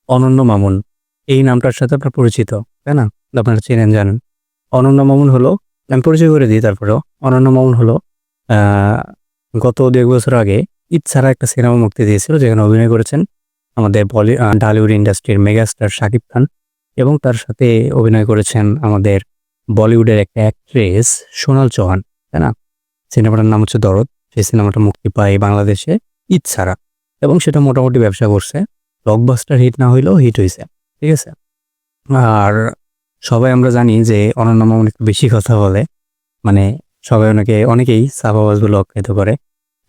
অনন্য মামুন এই নামটার সাথে আপনার পরিচিত, তাই না? আপনারা চেনেন জানেন। অনন্য মামুন হলো, আমি পরিচয় করে দিই তারপরেও। অনন্য মামুন হলো আহ, গত 2 বছর আগে ঈদ ছাড়া একটা সিনেমা মুক্তি দিয়েছিল, যেখানে অভিনয় করেছেন আমাদের ঢালিউড ইন্ডাস্ট্রির মেগাস্টার শাকিব খান, এবং তার সাথে অভিনয় করেছেন আমাদের বলিউডের একটা অ্যাক্ট্রেস সোনাল চৌহান, তাই না? সিনেমাটার নাম হচ্ছে দরদ। সেই সিনেমাটা মুক্তি পায় বাংলাদেশে ঈদ ছাড়া, এবং সেটা মোটামুটি ব্যবসা করছে। ব্লকবাস্টার হিট না হইলেও হিট হয়েছে, ঠিক আছে? আর সবাই আমরা জানি যে অনন্য মামুন একটু বেশি কথা বলে, মানে সবাই অনেকেই সাবাবাজ বলে আখ্যায়িত করে,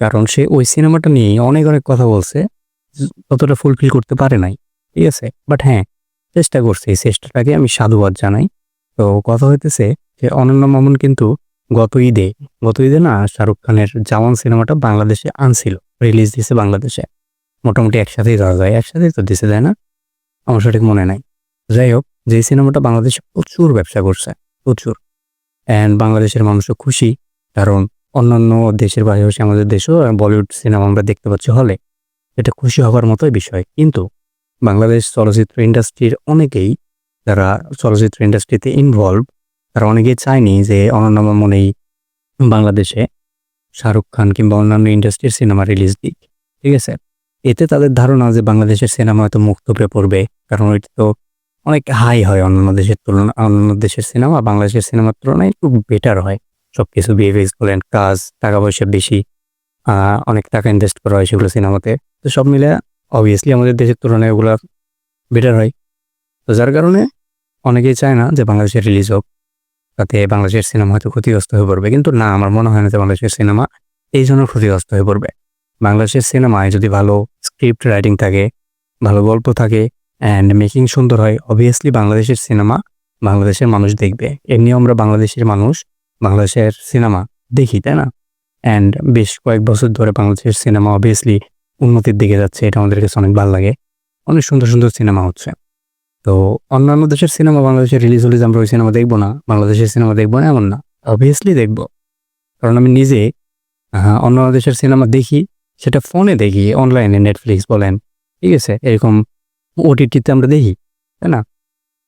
কারণ সে ওই সিনেমাটা নিয়ে অনেক অনেক কথা বলছে, ততটা ফুলফিল করতে পারে নাই, ঠিক আছে? বাট হ্যাঁ, চেষ্টা করছে, এই চেষ্টাটাকে আমি সাধুবাদ জানাই। তো কথা হইতেছে যে অনন্য মামুন কিন্তু গত ঈদে না শাহরুখ খানের জওয়ান সিনেমাটা বাংলাদেশে আনছিল, রিলিজ দিয়েছে বাংলাদেশে। মোটামুটি একসাথেই ধরা যায়, একসাথেই তো দিছে, তাই না? আমার সঠিক মনে নাই। যাই হোক, যে সিনেমাটা বাংলাদেশে প্রচুর ব্যবসা করছে, প্রচুর। অ্যান্ড বাংলাদেশের মানুষও খুশি, কারণ অন্যান্য দেশের পাশাপাশি আমাদের দেশেও বলিউড সিনেমা আমরা দেখতে পাচ্ছি হলে। এটা খুশি হবার মতোই বিষয়। কিন্তু বাংলাদেশ চলচ্চিত্র ইন্ডাস্ট্রির অনেকেই, যারা চলচ্চিত্র ইন্ডাস্ট্রিতে ইনভলভ, তারা অনেকেই চায়নি যে অনন্য মামুন এই বাংলাদেশে শাহরুখ খান কিংবা অন্যান্য ইন্ডাস্ট্রির সিনেমা রিলিজ দিক, ঠিক আছে? এতে তাদের ধারণা যে বাংলাদেশের সিনেমা হয়তো মুখ থুবড়ে পড়বে, কারণ ওইটা তো অনেক হাই হয় অন্যান্য দেশের সিনেমা বাংলাদেশের সিনেমার তুলনায় একটু বেটার হয়। সবকিছু বিএফএক্স বলেন, কাজ, টাকা পয়সা বেশি, অনেক টাকা ইনভেস্ট করা হয় সেগুলো সিনেমাতে। তো সব মিলে অবভিয়াসলি আমাদের দেশের তুলনায় ওগুলো বেটার হয়। তো যার কারণে অনেকেই চায় না যে বাংলাদেশের রিলিজ হোক, তাতে বাংলাদেশের সিনেমা হয়তো ক্ষতিগ্রস্ত হয়ে পড়বে। কিন্তু না, আমার মনে হয় না যে বাংলাদেশের সিনেমা এই জন্য ক্ষতিগ্রস্ত হয়ে পড়বে। বাংলাদেশের সিনেমায় যদি ভালো স্ক্রিপ্ট রাইটিং থাকে, ভালো গল্প থাকে, অ্যান্ড মেকিং সুন্দর হয়, অবভিয়াসলি বাংলাদেশের সিনেমা বাংলাদেশের মানুষ দেখবে। এমনিও আমরা বাংলাদেশের মানুষ বাংলাদেশের সিনেমা দেখি, তাই না? অ্যান্ড বেশ কয়েক বছর ধরে বাংলাদেশের সিনেমা অবভিয়াসলি উন্নতির দিকে যাচ্ছে, এটা আমাদের কাছে অনেক ভালো লাগে। অনেক সুন্দর সুন্দর সিনেমা হচ্ছে। তো অন্যান্য দেশের সিনেমা বাংলাদেশে রিলিজ হলে যে আমরা ওই সিনেমা দেখবো না, বাংলাদেশের সিনেমা দেখবো না এমন না, অবভিয়াসলি দেখবো। কারণ আমি নিজে অন্যান্য দেশের সিনেমা দেখি, সেটা ফোনে দেখি, অনলাইনে নেটফ্লিক্স বলেন, ঠিক আছে, এরকম ওটিটিতে আমরা দেখি, তাই না?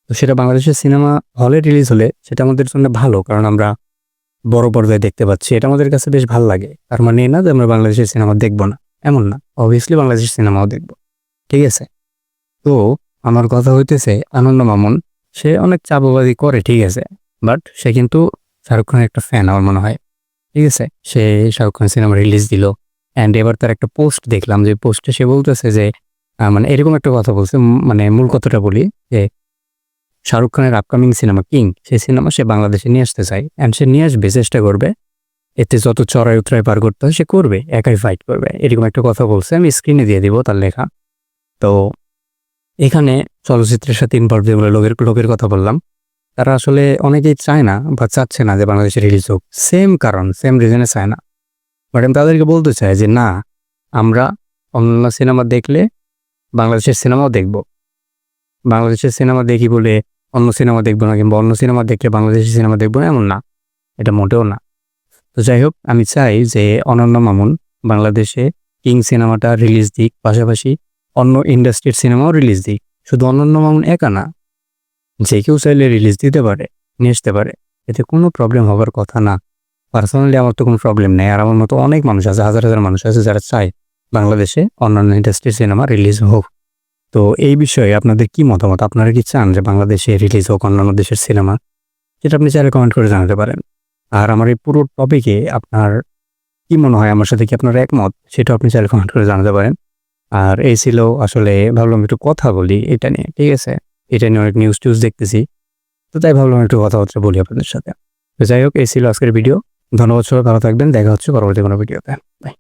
তো সেটা বাংলাদেশের সিনেমা হলে রিলিজ হলে সেটা আমাদের জন্য ভালো, কারণ আমরা বড় পর্দায় দেখতে পাচ্ছি, এটা আমাদের কাছে বেশ ভালো লাগে। তার মানে এই না যে আমরা বাংলাদেশের সিনেমা দেখবো না, এমন না, অবভিয়াসলি বাংলাদেশের সিনেমাও দেখবো, ঠিক আছে? তো আমার কথা হইতেছে আনন্দ মামুন, সে অনেক চাপাবাজি করে, ঠিক আছে, বাট সে কিন্তু শাহরুখ খানের একটা ফ্যান আমার মনে হয়, ঠিক আছে? সে শাহরুখ খান সিনেমা রিলিজ দিল, অ্যান্ড এবার তার একটা পোস্ট দেখলাম, যে পোস্টে সে বলতেছে যে মানে এরকম একটা কথা বলছে, মানে মূল কথাটা বলি, যে শাহরুখ খানের আপকামিং সিনেমা কিং, সেই সিনেমা সে বাংলাদেশে নিয়ে আসতে চায়, অ্যান্ড সে নিয়ে আসবে, চেষ্টা করবে। এতে যত চড়াই উতরাই পার করতে হয় সে করবে, একাই ফাইট করবে, এরকম একটা কথা বলছে। আমি স্ক্রিনে দিয়ে দিব তার লেখা। তো এখানে চলচ্চিত্রের সাথে ইনভলভ যে লোকের কথা বললাম, তারা আসলে অনেকেই চায় না বা চাচ্ছে না যে বাংলাদেশে রিলিজ হোক, সেম কারণ, সেম রিজনে চায় না। বাট আমি তাদেরকে বলতে চাই যে না, আমরা অন্য সিনেমা দেখলে বাংলাদেশের সিনেমাও দেখব। বাংলাদেশের সিনেমা দেখি বলে অন্য সিনেমা দেখবো না, কিংবা অন্য সিনেমা দেখলে বাংলাদেশের সিনেমা দেখবো না, এমন না, এটা মোটেও না। তো যাই হোক, আমি চাই যে অনন্য মামুন বাংলাদেশে কিং সিনেমাটা রিলিজ দিক, পাশাপাশি অন্য ইন্ডাস্ট্রির সিনেমাও রিলিজ দিক। শুধু অনন্য মামুন একা না, যে কেউ চাইলে রিলিজ দিতে পারে, নিয়ে আসতে পারে, এতে কোনো প্রবলেম হবার কথা না। পার্সোনালি আমার তো কোনো প্রবলেম নেই, আর আমার মতো অনেক মানুষ আছে, হাজার হাজার মানুষ আছে যারা চায় বাংলাদেশে অন্যান্য ইন্ডাস্ট্রির সিনেমা রিলিজ হোক। তো এই বিষয়ে আপনাদের কি মতামত? আপনারা কি চান যে বাংলাদেশে রিলিজ হোক অন্যান্য দেশের সিনেমা? সেটা আপনি চাইলে কমেন্ট করে জানাতে পারেন। আর আমার এই পুরো টপিকে আপনার কি মনে হয়, আমার সাথে কি আপনার একমত, সেটাও আপনি চাইলে কমেন্ট করে জানাতে পারেন। আর এই ছিল আসলে, ভাবলাম একটু কথা বলি এটা নিয়ে, ঠিক আছে? এটা নিয়ে অনেক নিউজ দেখতেছি, তো তাই ভাবলাম একটু কথাবার্তা বলি আপনাদের সাথে। তো যাই হোক, এই ছিল আজকের ভিডিও। ধন্যবাদ, সবাই ভালো থাকবেন, দেখা হচ্ছে পরবর্তী কোনো ভিডিওতে। বাই।